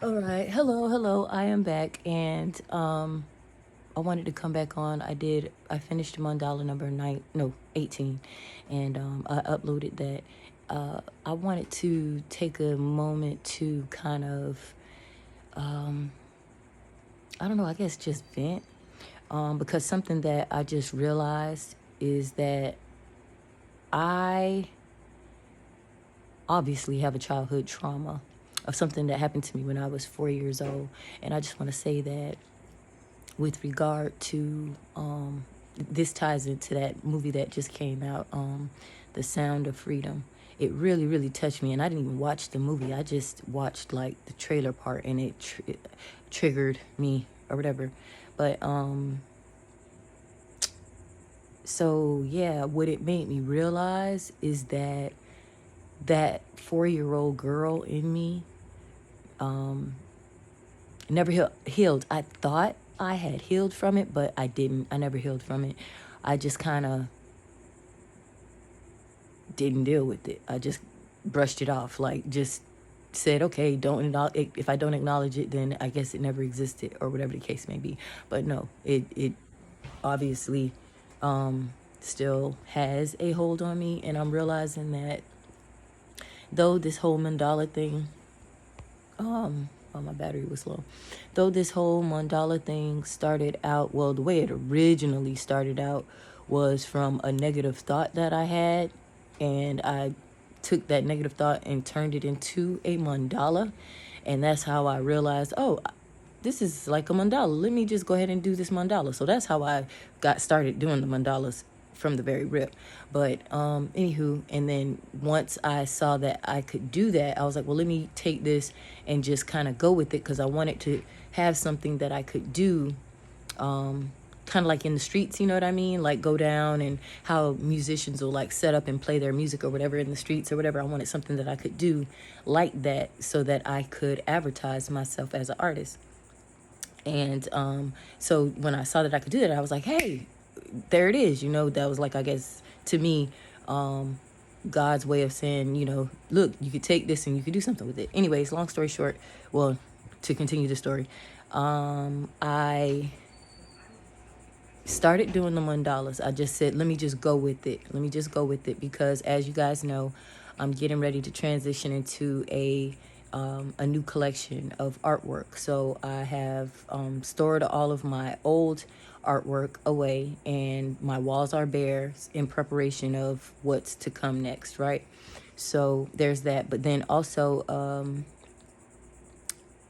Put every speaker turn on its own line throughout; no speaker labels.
All right. Hello. I am back, and I wanted to come back on. I finished mandala number 18, and I uploaded that. I wanted to take a moment to kind of, I don't know, I guess just vent. Because something that I just realized is that I obviously have a childhood trauma of something that happened to me when I was 4 years old. And I just want to say that with regard to this ties into that movie that just came out, The Sound of Freedom. It really, really touched me, and I didn't even watch the movie. I just watched like the trailer part, and it triggered me or whatever. But so yeah, what it made me realize is that that 4-year-old girl in me never healed. I thought I had healed from it, but I didn't. I never healed from it. I just kind of didn't deal with it. I just brushed it off, like just said, okay, if I don't acknowledge it, then I guess it never existed, or whatever the case may be. But no, it obviously still has a hold on me, and I'm realizing that though this whole mandala thing, oh, my battery was low. Though this whole mandala thing started out, well, the way it originally started out was from a negative thought that I had, and I took that negative thought and turned it into a mandala, and that's how I realized, oh, this is like a mandala. Let me just go ahead and do this mandala. So that's how I got started doing the mandalas from the very rip. But anywho, and then once I saw that I could do that, I was like, well, let me take this and just kind of go with it, because I wanted to have something that I could do kind of like in the streets, you know what I mean? Like go down, and how musicians will like set up and play their music or whatever in the streets or whatever. I wanted something that I could do like that so that I could advertise myself as an artist. And so when I saw that I could do that, I was like, hey, there it is. That was like, I guess, to me, God's way of saying, look, you could take this and you could do something with it. Anyways, long story short, well, to continue the story, I started doing the mandalas. I just said, let me just go with it. Let me just go with it, because as you guys know, I'm getting ready to transition into a new collection of artwork. So I have stored all of my old artwork away, and my walls are bare in preparation of what's to come next, right? So there's that. But then also,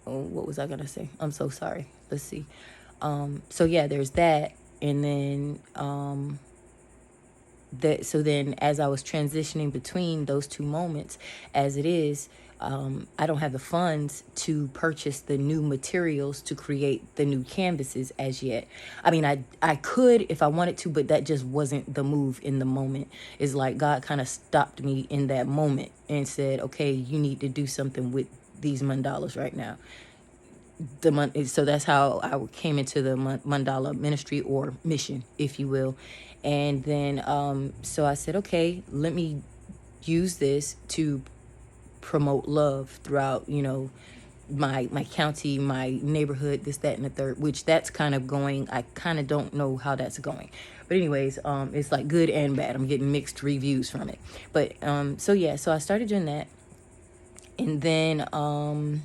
what was I going to say? I'm so sorry. Let's see. So yeah, there's that. And then so then as I was transitioning between those two moments, as it is, I don't have the funds to purchase the new materials to create the new canvases as yet. I mean, I could if I wanted to, but that just wasn't the move in the moment. It's like God kind of stopped me in that moment and said, okay, you need to do something with these mandalas right now. So that's how I came into the mandala ministry, or mission, if you will. And then so I said, okay, let me use this to promote love throughout, my county, my neighborhood, this, that, and the third, which that's kind of going. I kind of don't know how that's going, but anyways, it's like good and bad. I'm getting mixed reviews from it. But so yeah, so I started doing that, and then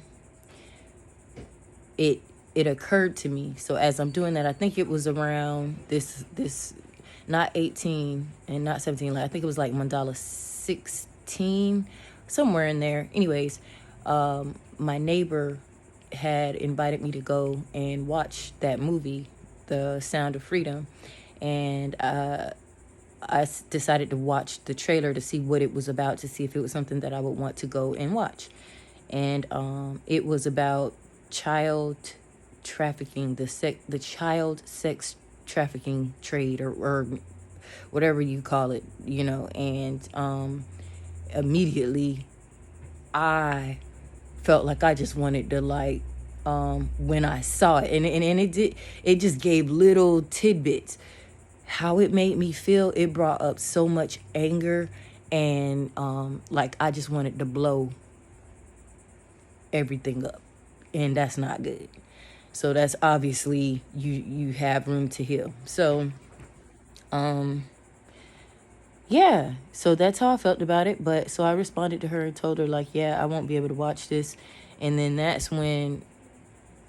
it occurred to me. So as I'm doing that, I think it was around this not 18 and not 17. Like, I think it was like mandala 16, somewhere in there. Anyways, my neighbor had invited me to go and watch that movie, The Sound of Freedom, and I decided to watch the trailer to see what it was about, to see if it was something that I would want to go and watch. And it was about child trafficking, the child sex trafficking trade, or whatever you call it, and immediately I felt like I just wanted to, like, when I saw it, and it just gave little tidbits. How it made me feel, it brought up so much anger, and like I just wanted to blow everything up. and that's not good. So that's obviously you have room to heal. So yeah, so that's how I felt about it. But so I responded to her and told her, like, yeah, I won't be able to watch this. And then that's when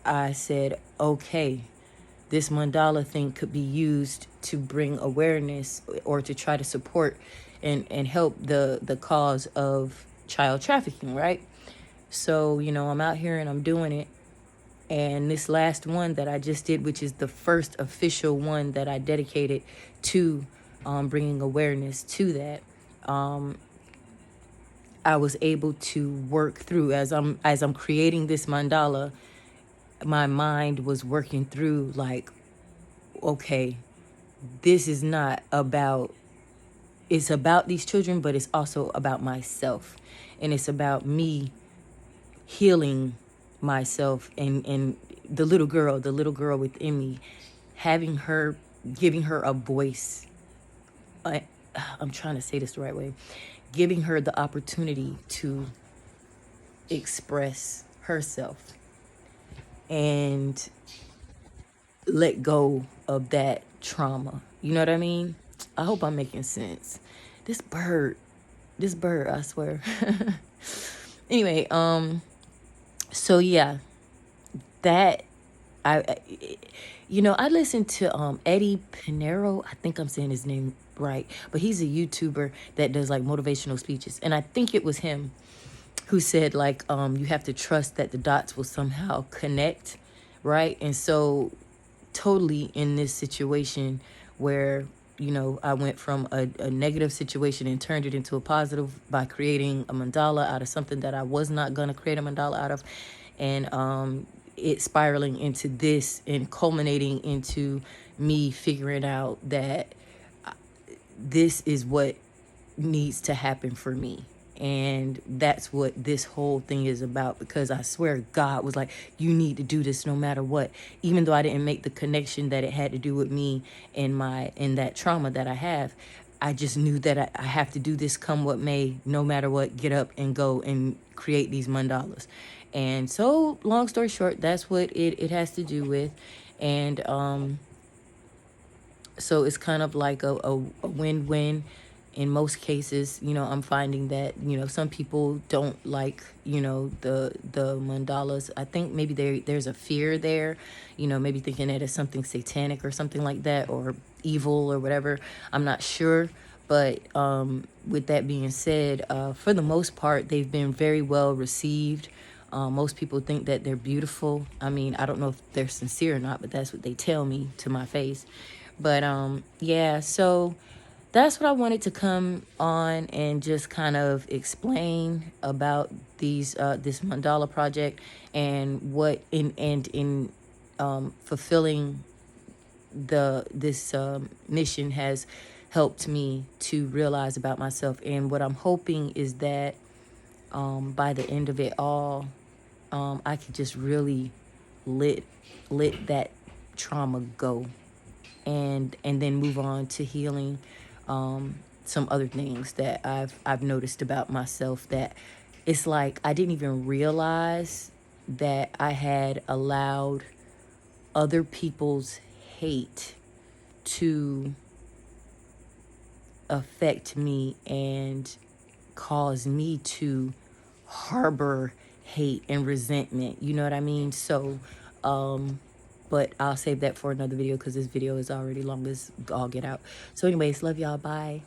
I said, okay, this mandala thing could be used to bring awareness or to try to support and help the cause of child trafficking, right? So, you know, I'm out here and I'm doing it. And this last one that I just did, which is the first official one that I dedicated to bringing awareness to that, I was able to work through as I'm creating this mandala. My mind was working through like, okay, this is not about, it's about these children, but it's also about myself, and it's about me healing myself and the little girl within me, having her, giving her a voice. I'm trying to say this the right way, giving her the opportunity to express herself and let go of that trauma. You know what I mean? I hope I'm making sense. This bird, I swear. Anyway, so yeah, that I you know, I listened to Eddie Pinero. I think I'm saying his name right, but he's a YouTuber that does like motivational speeches, and I think it was him who said like you have to trust that the dots will somehow connect, right? And so totally in this situation where, you know, I went from a negative situation and turned it into a positive by creating a mandala out of something that I was not going to create a mandala out of, and it spiraling into this and culminating into me figuring out that this is what needs to happen for me. And that's what this whole thing is about, because I swear God was like, you need to do this no matter what. Even though I didn't make the connection that it had to do with me and that trauma that I have, I just knew that I have to do this come what may, no matter what, get up and go and create these mandalas. And so long story short, that's what it has to do with. And so it's kind of like a win-win in most cases. You know, I'm finding that, you know, some people don't like, you know, the mandalas. I think maybe there's a fear there, you know, maybe thinking that it's something satanic or something like that, or evil or whatever. I'm not sure. But with that being said, for the most part, they've been very well received. Most people think that they're beautiful. I mean, I don't know if they're sincere or not, but that's what they tell me to my face. But yeah, so that's what I wanted to come on and just kind of explain about these this mandala project, and what in fulfilling this mission has helped me to realize about myself. And what I'm hoping is that by the end of it all, I could just really let that trauma go, and then move on to healing some other things that I've noticed about myself, that it's like I didn't even realize that I had allowed other people's hate to affect me and cause me to harbor hate and resentment. You know what I mean? So but I'll save that for another video, because this video is already long as all get out. So anyways, love y'all. Bye.